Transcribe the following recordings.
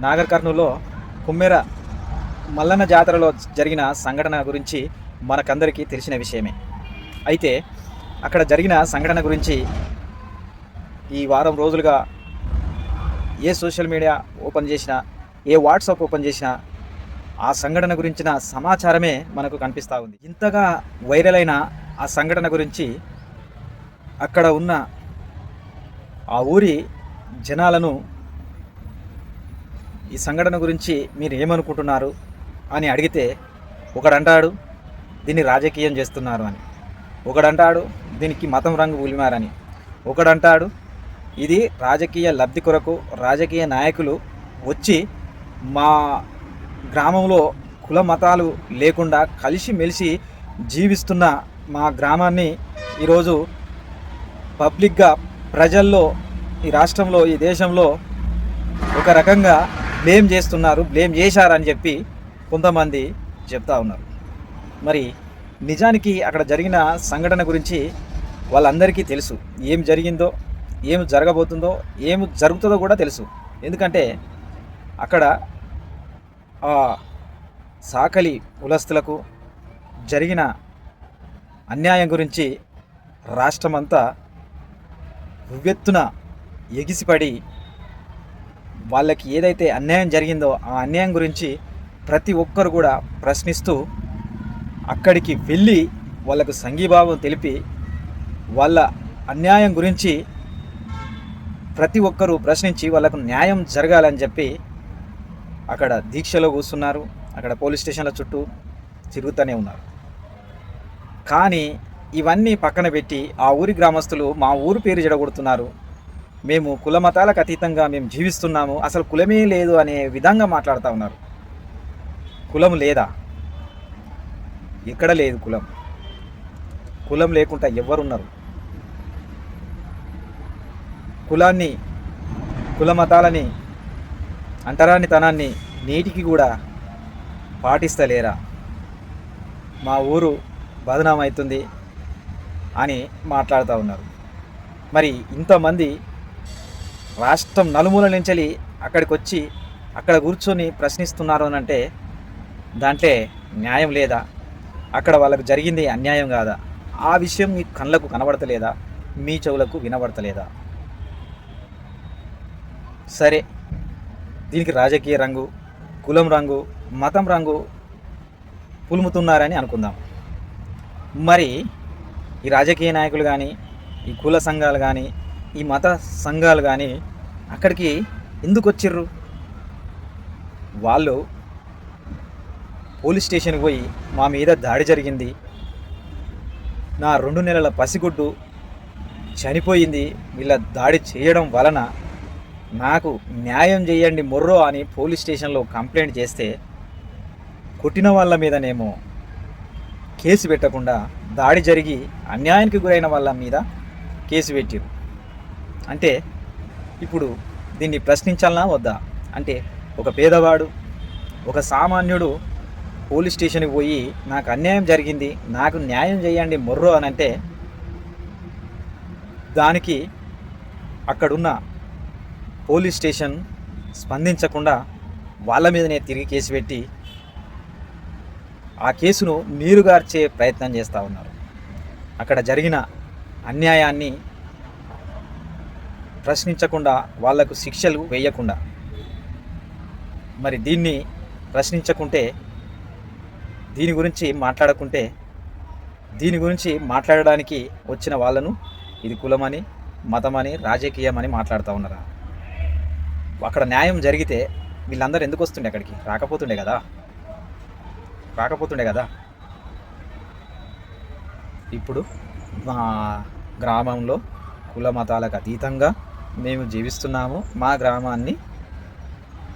నాగర్ కర్నూలులో కుమ్మెర మల్లన్న జాతరలో జరిగిన సంఘటన గురించి మనకందరికీ తెలిసిన విషయమే. అయితే అక్కడ జరిగిన సంఘటన గురించి ఈ వారం రోజులుగా ఏ సోషల్ మీడియా ఓపెన్ చేసినా, ఏ వాట్సాప్ ఓపెన్ చేసినా ఆ సంఘటన గురించిన సమాచారమే మనకు కనిపిస్తూ ఉంది. ఇంతగా వైరల్ అయిన ఆ సంఘటన గురించి అక్కడ ఉన్న ఆ ఊరి జనాలను ఈ సంఘటన గురించి మీరు ఏమనుకుంటున్నారు అని అడిగితే, ఒకడంటాడు దీన్ని రాజకీయం చేస్తున్నారు అని, ఒకడంటాడు దీనికి మతం రంగు పులిమారని, ఒకడంటాడు ఇది రాజకీయ లబ్ధి కొరకు రాజకీయ నాయకులు వచ్చి మా గ్రామంలో కుల మతాలు లేకుండా కలిసిమెలిసి జీవిస్తున్న మా గ్రామాన్ని ఈరోజు పబ్లిక్గా ప్రజల్లో, ఈ రాష్ట్రంలో, ఈ దేశంలో ఒక రకంగా బ్లేమ్ చేస్తున్నారు, బ్లేమ్ చేశారని చెప్పి కొంతమంది చెప్తా ఉన్నారు. మరి నిజానికి అక్కడ జరిగిన సంఘటన గురించి వాళ్ళందరికీ తెలుసు. ఏం జరిగిందో, ఏం జరగబోతుందో, ఏం జరుగుతుందో కూడా తెలుసు. ఎందుకంటే అక్కడ ఆ సాకలి కులస్తులకు జరిగిన అన్యాయం గురించి రాష్ట్రమంతా ఉవ్వెత్తున ఎగిసిపడి వాళ్ళకి ఏదైతే అన్యాయం జరిగిందో ఆ అన్యాయం గురించి ప్రతి ఒక్కరు కూడా ప్రశ్నిస్తూ అక్కడికి వెళ్ళి వాళ్ళకు సంఘీభావం తెలిపి వాళ్ళ అన్యాయం గురించి ప్రతి ఒక్కరూ ప్రశ్నించి వాళ్ళకు న్యాయం జరగాలని చెప్పి అక్కడ దీక్షలో కూర్చున్నారు. అక్కడ పోలీస్ స్టేషన్ల చుట్టూ తిరుగుతూనే ఉన్నారు. కానీ ఇవన్నీ పక్కన పెట్టి ఆ ఊరి గ్రామస్తులు మా ఊరు పేరు జడగొడుతున్నారు, మేము కుల మతాలకు అతీతంగా మేము జీవిస్తున్నాము, అసలు కులమే లేదు అనే విధంగా మాట్లాడుతూ ఉన్నారు. కులం లేదా? ఎక్కడ లేదు కులం. కులం లేకుండా ఎవరున్నారు? కులాన్ని, కుల మతాలని, అంటరానితనాన్ని నేటికి కూడా పాటిస్తలేరా? మా ఊరు బదనాం అవుతుంది అని మాట్లాడుతూ ఉన్నారు. మరి ఇంతమంది రాష్ట్రం నలుమూల నుంచి అక్కడికి వచ్చి అక్కడ కూర్చొని ప్రశ్నిస్తున్నారు అని అంటే దాంట్లో న్యాయం లేదా? అక్కడ వాళ్ళకు జరిగింది అన్యాయం కాదా? ఆ విషయం మీ కళ్ళకు కనబడతలేదా? మీ చెవులకు వినబడతలేదా? సరే, దీనికి రాజకీయ రంగు, కులం రంగు, మతం రంగు పులుముతున్నారని అనుకుందాం. మరి ఈ రాజకీయ నాయకులు కానీ, ఈ కుల సంఘాలు కానీ, ఈ మత సంఘాలు కానీ అక్కడికి ఎందుకు వచ్చిర్రు? వాళ్ళు పోలీస్ స్టేషన్కి పోయి మా మీద దాడి జరిగింది, నా 2 నెలల పసిగుడ్డు చనిపోయింది వీళ్ళ దాడి చేయడం వలన, నాకు న్యాయం చేయండి మొర్రో అని పోలీస్ స్టేషన్లో కంప్లైంట్ చేస్తే కొట్టిన వాళ్ళ మీదనేమో కేసు పెట్టకుండా దాడి జరిగి అన్యాయానికి గురైన వాళ్ళ మీద కేసు పెట్టారు. అంటే ఇప్పుడు దీన్ని ప్రశ్నించాలనా వద్దా? అంటే ఒక పేదవాడు, ఒక సామాన్యుడు పోలీస్ స్టేషన్కి పోయి నాకు అన్యాయం జరిగింది, నాకు న్యాయం చేయండి మొర్రో అని అంటే దానికి అక్కడున్న పోలీస్ స్టేషన్ స్పందించకుండా వాళ్ళ మీదనే తిరిగి కేసు పెట్టి ఆ కేసును నీరుగార్చే ప్రయత్నం చేస్తూ ఉన్నారు. అక్కడ జరిగిన అన్యాయాన్ని ప్రశ్నించకుండా, వాళ్లకు శిక్షలు వేయకుండా. మరి దీన్ని ప్రశ్నించకుంటే, దీని గురించి మాట్లాడకుంటే, దీని గురించి మాట్లాడడానికి వచ్చిన వాళ్ళను ఇది కులమని, మతమని, రాజకీయమని మాట్లాడుతూ ఉన్నారా? అక్కడ న్యాయం జరిగితే వీళ్ళందరూ ఎందుకు వస్తుండే? అక్కడికి రాకపోతుండే కదా. ఇప్పుడు మా గ్రామంలో కుల మతాలకు అతీతంగా మేము జీవిస్తున్నాము, మా గ్రామాన్ని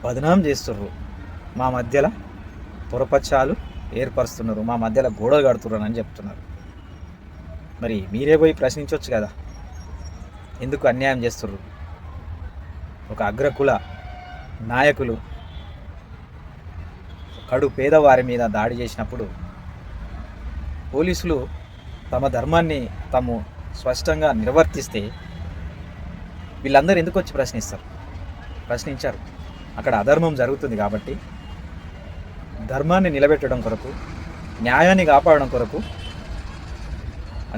బదనాం చేస్తుర్రు, మా మధ్యలో పొరపచ్చాలు ఏర్పరుస్తున్నారు, మా మధ్యలో గోడలు కడుతున్నారు అని చెప్తున్నారు. మరి మీరే పోయి ప్రశ్నించవచ్చు కదా, ఎందుకు అన్యాయం చేస్తుర్రు? ఒక అగ్రకుల నాయకులు కడు పేదవారి మీద దాడి చేసినప్పుడు పోలీసులు తమ ధర్మాన్ని తాము స్పష్టంగా నిర్వర్తిస్తే వీళ్ళందరూ ఎందుకు వచ్చి ప్రశ్నించారు? అక్కడ అధర్మం జరుగుతుంది కాబట్టి ధర్మాన్ని నిలబెట్టడం కొరకు, న్యాయాన్ని కాపాడడం కొరకు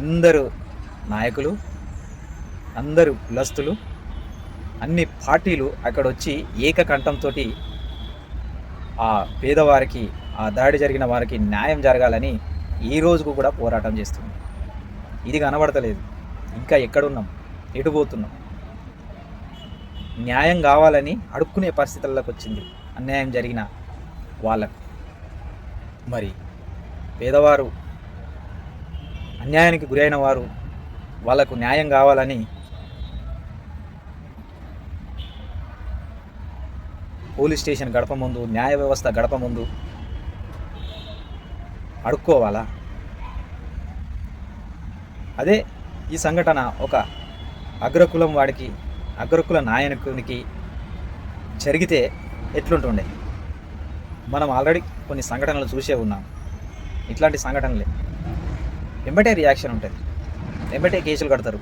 అందరూ నాయకులు, అందరూ కులస్తులు, అన్ని పార్టీలు అక్కడ వచ్చి ఏకకంఠంతో ఆ పేదవారికి, ఆ దాడి జరిగిన వారికి న్యాయం జరగాలని ఈ రోజుకు కూడా పోరాటం చేస్తుంది. ఇది కనబడతలేదు. ఇంకా ఎక్కడున్నాం, ఎటు పోతున్నాం? న్యాయం కావాలని అడుక్కునే పరిస్థితుల్లోకి వచ్చింది అన్యాయం జరిగిన వాళ్ళకు. మరి పేదవారు, అన్యాయానికి గురైన వారు, వాళ్ళకు న్యాయం కావాలని పోలీస్ స్టేషన్ గడప ముందు, న్యాయ వ్యవస్థ గడప ముందు అడుక్కోవాలా? అదే ఈ సంఘటన ఒక అగ్రకులం వాడికి, అగ్రకుల నాయకునికి జరిగితే ఎట్లుంటుండే? మనం ఆల్రెడీ కొన్ని సంఘటనలు చూసే ఉన్నాం. ఇట్లాంటి సంఘటనలే వెంబటే రియాక్షన్ ఉంటుంది, వెంబటే కేసులు కడతారు,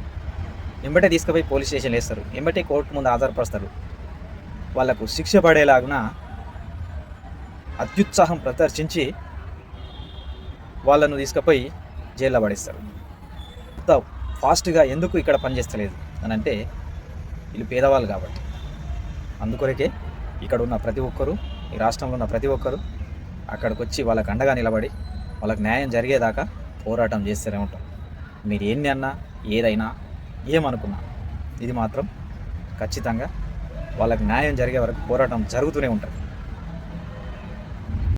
వెంబటే తీసుకుపోయి పోలీస్ స్టేషన్లు వేస్తారు, వెంబటే కోర్టు ముందు హాజరుపరుస్తారు. వాళ్ళకు శిక్ష పడేలాగున అత్యుత్సాహం ప్రదర్శించి వాళ్ళను తీసుకుపోయి జైల్లో పడేస్తారు. అంత ఫాస్ట్గా ఎందుకు ఇక్కడ పనిచేస్తలేదు అని అంటే వీళ్ళు పేదవాళ్ళు కాబట్టి. అందుకొరకే ఇక్కడ ఉన్న ప్రతి ఒక్కరూ, ఈ రాష్ట్రంలో ఉన్న ప్రతి ఒక్కరూ అక్కడికి వచ్చి వాళ్ళకు అండగా నిలబడి వాళ్ళకి న్యాయం జరిగేదాకా పోరాటం చేస్తూనే ఉంటాం. మీరు ఎన్ని అన్నా, ఏదైనా, ఏమనుకున్నా, ఇది మాత్రం ఖచ్చితంగా వాళ్ళకి న్యాయం జరిగే వరకు పోరాటం జరుగుతూనే ఉంటుంది.